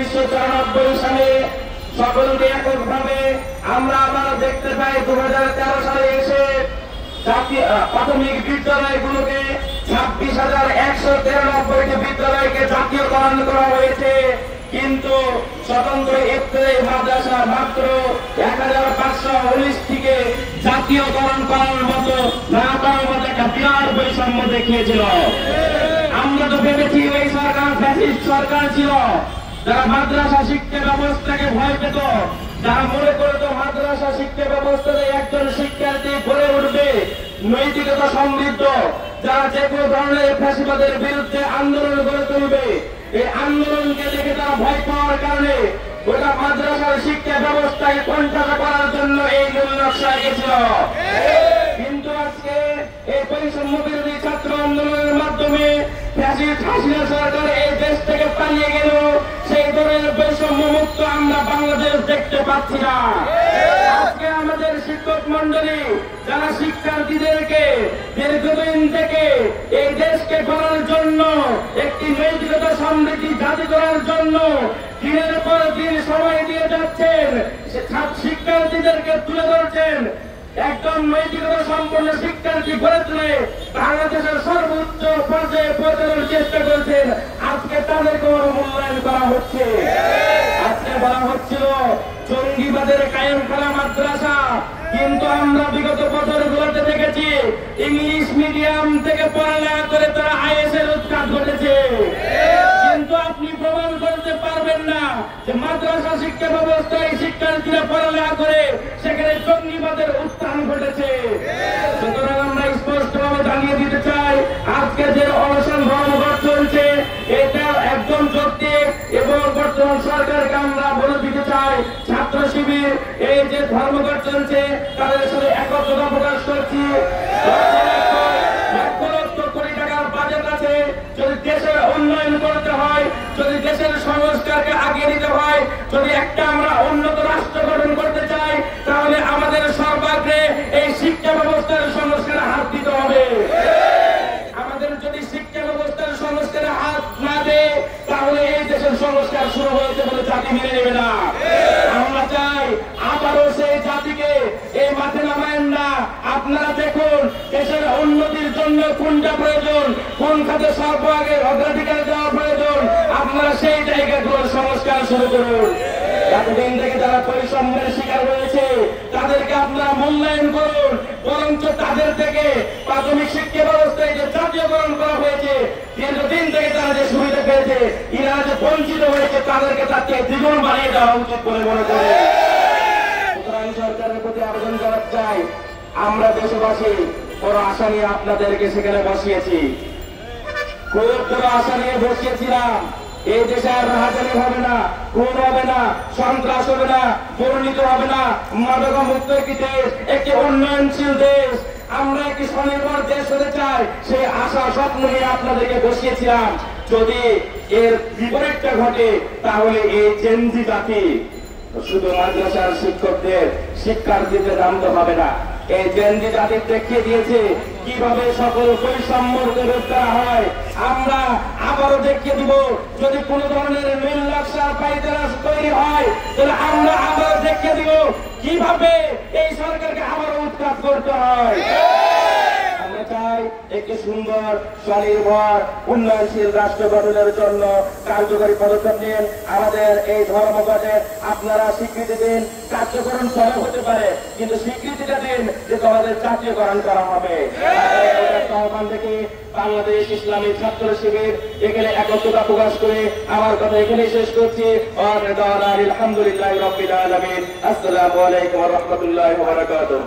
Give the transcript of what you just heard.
1994 সালে সকলকে এককভাবে আমরা আবার দেখতে পাই 2013 সালে এসে প্রাথমিক বিদ্যালয়গুলোকে 26,193টি বিদ্যালয়কে জাতীয়করণ করা হয়েছে। কিন্তু স্বতন্ত্র ইফতেদায়ী মাদ্রাসা মাত্র 1519টিকে জাতীয়করণ করার মতো না করার মতো একটা বিরাট বৈষম্য দেখিয়েছিল। আমরা তো ভেবেছি এই সরকার ফ্যাসিস্ট সরকার ছিল, যারা মাদ্রাসা শিক্ষা ব্যবস্থাকে ভয় পেত, যারা মনে করত মাদ্রাসা শিক্ষা ব্যবস্থাতে একজন শিক্ষার্থী গড়ে উঠবে নৈতিকতা সমৃদ্ধ, যারা যে কোনো ধরনের ফ্যাসিবাদের বিরুদ্ধে আন্দোলন গড়ে তুলবে। এই আন্দোলনকে দেখে তারা ভয় পাওয়ার কারণে ওটা মাদ্রাসার শিক্ষা ব্যবস্থাকে কণ্ঠাসা করার জন্য এই মূল নকশা এঁকেছিল। কিন্তু আজকে এই বৈষম্য বিরোধী ছাত্র আন্দোলনের মাধ্যমে ফ্যাসিস্ট হাসিনা সরকার এই দেশ থেকে পালিয়ে গেল, সেই ধরনের বৈষম্য মুক্ত আমরা বাংলাদেশ দেখতে পাচ্ছি না। আজকে আমাদের শিক্ষক মন্ডলী যারা শিক্ষার্থীদেরকে দীর্ঘদিন থেকে এই দেশকে গড়ার জন্য, একটি নৈতিকতা সমৃদ্ধি জাতি করার জন্য দিনের পর দিন সময় দিয়ে যাচ্ছেন, শিক্ষার্থীদেরকে তুলে ধরছেন, একদম নৈতিকতা সম্পন্ন শিক্ষার্থী গড়ে তুলে বাংলাদেশের সর্বোচ্চ পর্যায়ে পৌঁছানোর চেষ্টা করছেন। আজকে তাদেরকে মূল্যায়ন করা হচ্ছে। আজকে বলা হচ্ছিল জঙ্গিবাদের কায়েম করা মাদ্রাসা, কিন্তু আমরা বিগত বছরগুলোতে দেখেছি ইংলিশ মিডিয়াম থেকে পড়ালেখা করে তারা আইএসের উৎখাত ঘটেছে। কিন্তু আপনি প্রমাণ করতে পারবেন না যে মাদ্রাসা শিক্ষা ব্যবস্থায় শিক্ষার্থীরা পড়ালেখা করে সেখানে জঙ্গিবাদের উত্থান ঘটেছে। সুতরাং আমরা স্পষ্টভাবে জানিয়ে দিতে চাই, আজকে যে অনশন ধর্মঘট চলছে এটা একদম যৌক্তিক, এবং বর্তমান সরকারকে আমরা বলে দিতে চাই ছাত্র শিবির এই যে ধর্মঘট চলছে তাদের সাথে একত্রতা প্রকাশ করছি। লক্ষ লক্ষ কোটি টাকার বাজেট আছে, যদি দেশের উন্নয়ন করতে হয়, যদি দেশের সংস্কারকে আগিয়ে নিতে হয়, যদি একটা আমরা উন্নত রাষ্ট্র গঠন করতে চাই, তাহলে আমাদের সর্বাগ্রে এই শিক্ষা ব্যবস্থার সংস্কারে হাত দিতে হবে। আমাদের যদি শিক্ষা ব্যবস্থার সংস্কারে হাত না দেয় তাহলে এই দেশের সংস্কার শুরু হয়েছে বলে জাতি মেনে নেবে না। আমরা চাই আবারও সেই জাতিকে এই মাঠে নামায়েন না। আপনারা দেখুন দেশের উন্নতির জন্য কোনটা প্রয়োজন, কোন খাতে সর্বাগে অগ্রাধিকার দেওয়া প্রয়োজন, আপনারা সেই জায়গাগুলোর সংস্কার শুরু করুন। এতদিন থেকে যারা পরিশ্রমের শিকার হয়েছে তাদেরকে আপনারা মূল্যায়ন করুন, বরঞ্চ তাদের থেকে প্রাথমিক শিক্ষা ব্যবস্থায় যে জাতীয়করণ করা হয়েছে, দীর্ঘদিন থেকে তারা যে সুবিধা পেয়েছে, ইনারা যে বঞ্চিত হয়েছে তাদেরকে তাকে দ্বিগুণ বানিয়ে দেওয়া উচিত বলে মনে করে। সুতরাং সরকারের প্রতি আবেদন জানাতে চাই, আমরা দেশবাসী বড় আশা নিয়ে আপনাদেরকে সেখানে বসিয়েছি, খুব বড় আশা নিয়ে বসিয়েছিলাম। এই দেশে আর রাহাজানি হবে না, খুন হবে না, সন্ত্রাস হবে না, দুর্নীতি হবে না, মাদক মুক্ত একটি দেশ, একটি উন্নয়নশীল দেশ, আমরা একটি স্বনির্ভর দেশ হতে চাই। সেই আশা স্বপ্ন নিয়ে আপনাদেরকে বসিয়েছিলাম। যদি এর বিপরীতটা ঘটে তাহলে এই জেনজি জাতি শুধু মাদ্রাসার শিক্ষকদের শিক্ষার্থীদের জানতে হবে না, এই জেনজি জাতি দেখিয়ে দিয়েছে কিভাবে সকল বৈষম্যকে রোধ করা হয়। আমরা আবারও দেখিয়ে দিব, যদি কোন ধরনের নীল নকশা পাইতেরাস তৈরি হয় তাহলে আমরা আবারও দেখিয়ে দিব কিভাবে এই সরকারকে আবারও উৎখাত করতে হয়। আমরা চাই একটি সুন্দর স্বনির্ভর উন্নয়নশীল রাষ্ট্র গঠনের জন্য কার্যকরী পদক্ষেপ নিন। আমাদের এই ধর্মঘটের আপনারা স্বীকৃতি দিন, কার্যকরণ করা হতে পারে কিন্তু স্বীকৃতিটা দিন যে তোমাদের জাতীয়করণ করা হবে। আহ্বান থেকে বাংলাদেশ ইসলামী ছাত্র শিবির এখানে একত্রতা প্রকাশ করে আমার কথা এখানেই শেষ করছি। আলহামদুলিল্লাহ রাব্বিল আলামিন। আসসালামু আলাইকুম ওয়া রাহমাতুল্লাহি ওয়া বারাকাতুহু।